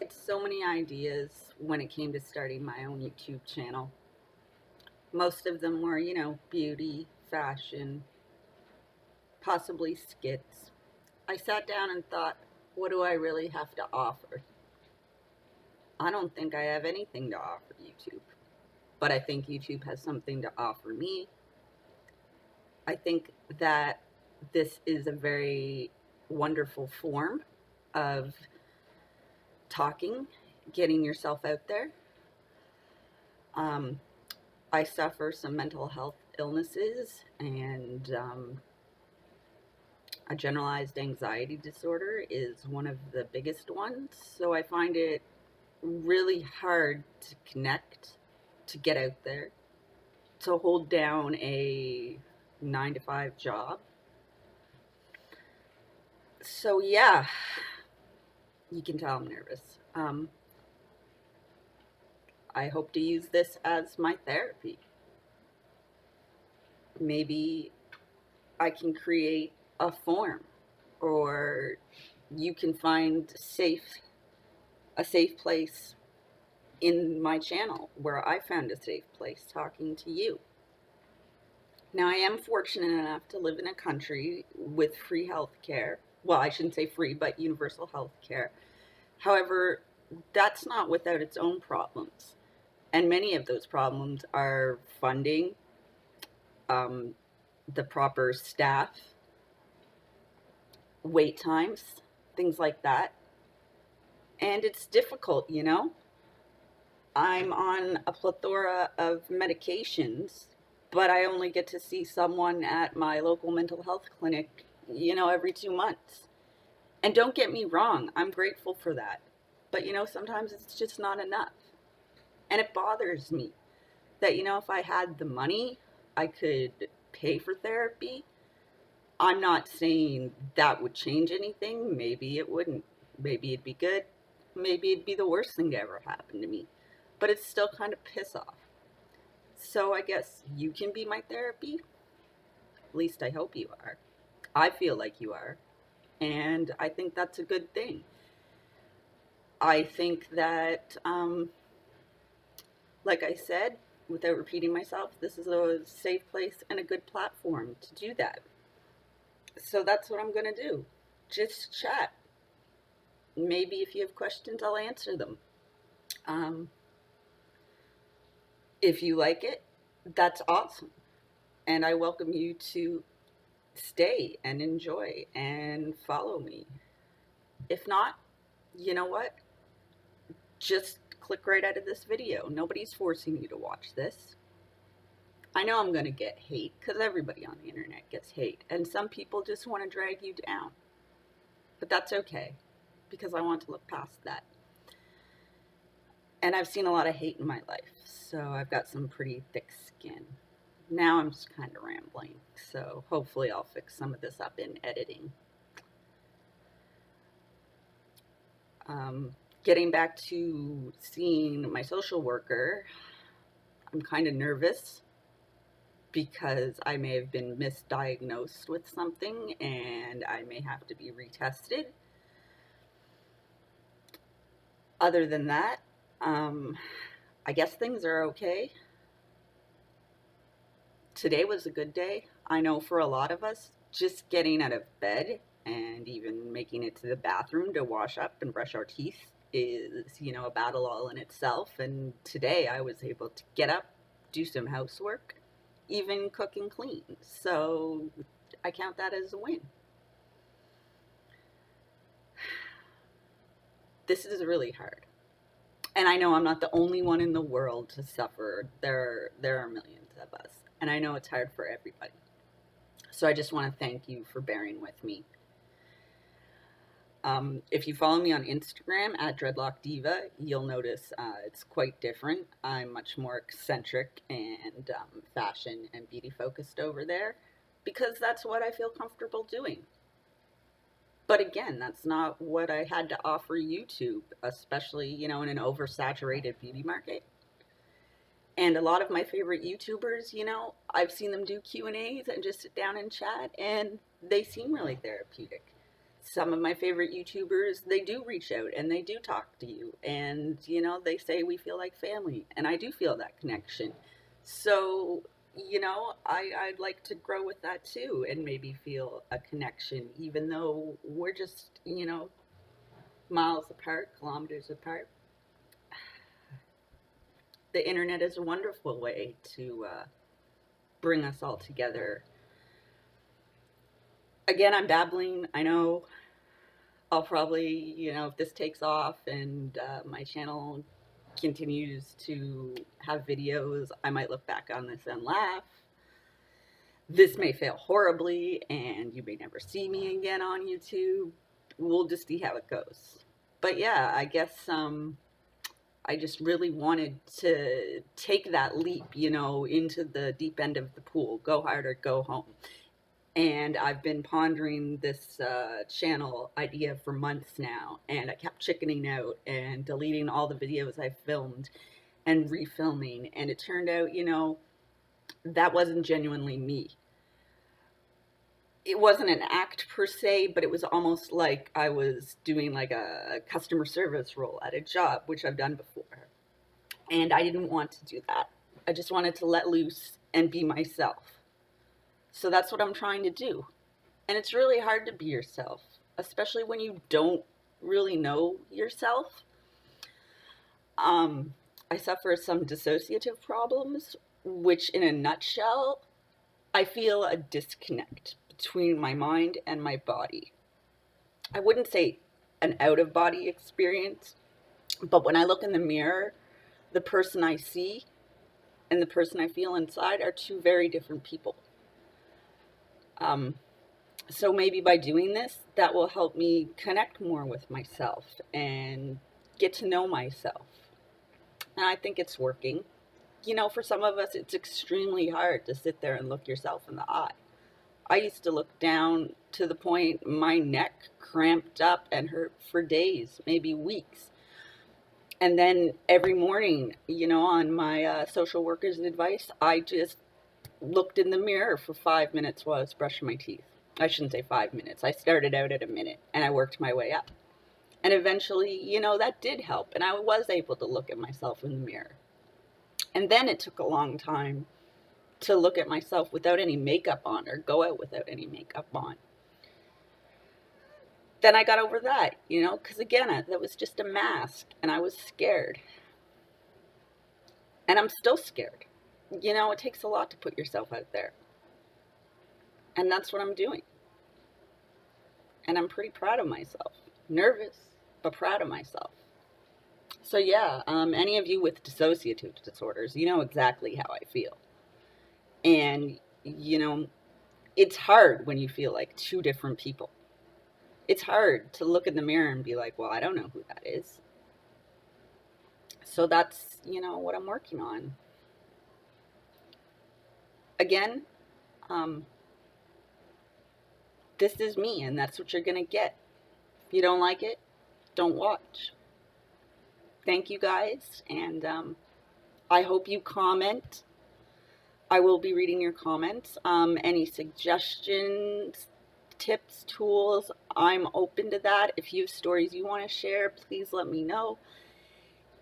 had so many ideas when it came to starting my own YouTube channel. Most of them were, beauty, fashion, possibly skits. I sat down and thought, what do I really have to offer? I don't think I have anything to offer YouTube, but I think YouTube has something to offer me. I think that this is a very wonderful form of talking, getting yourself out there. Um, I suffer some mental health illnesses and a generalized anxiety disorder is one of the biggest ones. So I find it really hard to connect, to get out there, to hold down a 9 to 5 job. So yeah, you can tell I'm nervous. I hope to use this as my therapy. Maybe I can create a form, or you can find a safe place in my channel where I found a safe place talking to you. Now, I am fortunate enough to live in a country with free health care. Well, I shouldn't say free, but universal health care. However, that's not without its own problems. And many of those problems are funding, the proper staff, wait times, things like that. And it's difficult, I'm on a plethora of medications, but I only get to see someone at my local mental health clinic, every 2 months. And don't get me wrong, I'm grateful for that. But, sometimes it's just not enough. And it bothers me that, if I had the money, I could pay for therapy. I'm not saying that would change anything. Maybe it wouldn't. Maybe it'd be good. Maybe it'd be the worst thing to ever happen to me. But it's still kind of piss off. So I guess you can be my therapy. At least I hope you are. I feel like you are. And I think that's a good thing. I think that, like I said, without repeating myself, this is a safe place and a good platform to do that. So that's what I'm going to do. Just chat. Maybe if you have questions, I'll answer them. If you like it, that's awesome. And I welcome you to stay and enjoy and follow me. If not, you know what? Just click right out of this video. Nobody's forcing you to watch this. I know I'm going to get hate, because everybody on the internet gets hate. And some people just want to drag you down. But that's okay, because I want to look past that. And I've seen a lot of hate in my life, so I've got some pretty thick skin. Now I'm just kind of rambling, so hopefully I'll fix some of this up in editing. Getting back to seeing my social worker, I'm kind of nervous because I may have been misdiagnosed with something and I may have to be retested. Other than that, I guess things are okay. Today was a good day. I know for a lot of us, just getting out of bed and even making it to the bathroom to wash up and brush our teeth is, a battle all in itself. And today I was able to get up, do some housework, even cook and clean. So I count that as a win. This is really hard. And I know I'm not the only one in the world to suffer. There are millions of us. And I know it's hard for everybody. So I just want to thank you for bearing with me. If you follow me on Instagram at Dreadlock Diva, you'll notice it's quite different. I'm much more eccentric and fashion and beauty focused over there because that's what I feel comfortable doing. But again, that's not what I had to offer YouTube, especially, in an oversaturated beauty market. And a lot of my favorite YouTubers, I've seen them do Q&As and just sit down and chat, and they seem really therapeutic. some of my favorite YouTubers, they do reach out and they do talk to you, and they say we feel like family, and I do feel that connection. So I'd like to grow with that too, and maybe feel a connection, even though we're just miles apart, kilometers apart. The internet is a wonderful way to bring us all together. Again, I'm babbling, I know. I'll probably, if this takes off and my channel continues to have videos, I might look back on this and laugh. This may fail horribly and you may never see me again on YouTube. We'll just see how it goes. But yeah, I guess I just really wanted to take that leap, into the deep end of the pool. Go hard or go home. And I've been pondering this channel idea for months now, and I kept chickening out and deleting all the videos I filmed and refilming, and it turned out, that wasn't genuinely me. It wasn't an act per se, but it was almost like I was doing like a customer service role at a job, which I've done before. And I didn't want to do that. I just wanted to let loose and be myself. So that's what I'm trying to do. And it's really hard to be yourself, especially when you don't really know yourself. I suffer some dissociative problems, which in a nutshell, I feel a disconnect between my mind and my body. I wouldn't say an out-of-body experience, but when I look in the mirror, the person I see and the person I feel inside are two very different people. So maybe by doing this, that will help me connect more with myself and get to know myself. And I think it's working. For some of us, it's extremely hard to sit there and look yourself in the eye. I used to look down to the point my neck cramped up and hurt for days, maybe weeks. And then every morning, on my social worker's advice, I just looked in the mirror for 5 minutes while I was brushing my teeth. I shouldn't say 5 minutes. I started out at a minute and I worked my way up. And eventually, that did help. And I was able to look at myself in the mirror. And then it took a long time to look at myself without any makeup on, or go out without any makeup on. Then I got over that, because again, that was just a mask and I was scared. And I'm still scared. It takes a lot to put yourself out there. And that's what I'm doing. And I'm pretty proud of myself. Nervous, but proud of myself. So yeah, any of you with dissociative disorders, you know exactly how I feel. And, it's hard when you feel like two different people. It's hard to look in the mirror and be like, well, I don't know who that is. So that's, what I'm working on. Again, this is me, and that's what you're going to get. If you don't like it, don't watch. Thank you guys, and I hope you comment. I will be reading your comments. Any suggestions, tips, tools, I'm open to that. If you have stories you want to share, please let me know.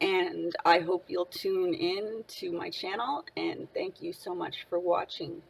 And I hope you'll tune in to my channel, and thank you so much for watching.